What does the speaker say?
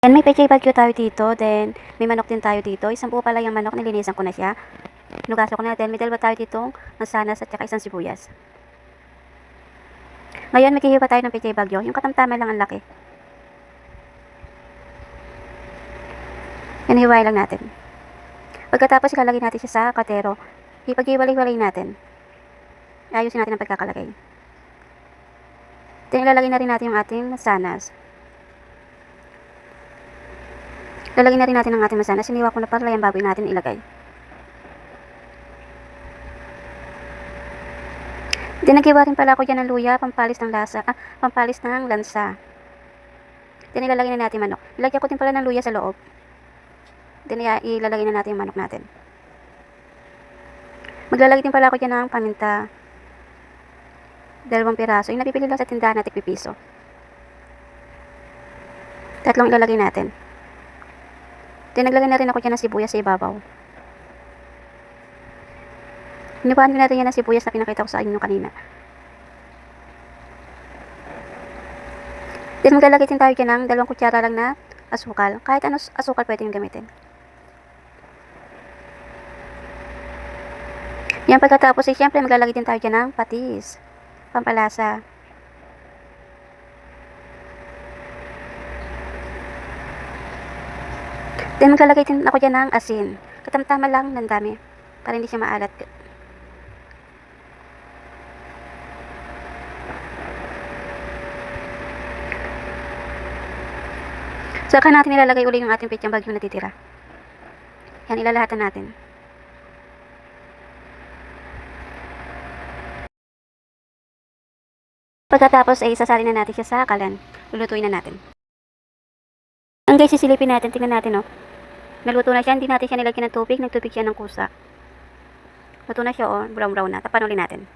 And may pechay bagyo tayo dito, then may manok din tayo dito. Isang buo pala yung manok, nilinisan ko na siya. Hinugasan ko na, then may dalawa tayo ditong mansanas at saka isang sibuyas. Ngayon, maghihiwa tayo ng pechay bagyo. Yung katamtaman lang ang laki. Yan, hiwain lang natin. Pagkatapos, ilalagay natin siya sa katero. Ipag-iwalay-walay natin. Ayusin natin ang pagkakalagay. Then, ilalagay na rin natin yung ating mansanas. Lalagyan na rin natin ang ating mansanas. Siniwa ko na pala yung bago natin ilagay. Then, naghiwa rin pala ako dyan ng luya, pampalis ng lasa, pampalis ng lansa. Then, ilalagay na natin manok. Ilagyan ko din pala ng luya sa loob. Then, ilalagay na natin yung manok natin. Maglalagay din pala ako dyan ng paminta. 2 piraso. Yung napipili lang sa tindahan natin, pipiso. 3 ilalagay natin. Then, naglagay na rin ako dyan ng sibuyas sa ibabaw. Hiniwain natin yan ng sibuyas na pinakita ko sa inyo kanina. Then, maglalagay din tayo dyan ng 2 kutsara lang na asukal. Kahit ano asukal pwede yung gamitin. Yan, pagkatapos siyempre maglalagay din tayo dyan ng patis. Pampalasa. Then, maglalagay din ako dyan ng asin. Katamtama lang ng dami. Para hindi siya maalat. Saka natin ilalagay uli yung ating pechay bagyo na natitira. Yan, ilalahatan natin. Pagkatapos ay isasalin na natin siya sa kalan. Lulutuin na natin. Ang guys, sisilipin natin. Tingnan natin, oh. Naluto na siya. Hindi natin siya nilagyan ng tubig. Nagtubig siya ng kusa. Luto na siya, oh. Brown-brown na. Tapan ulit natin.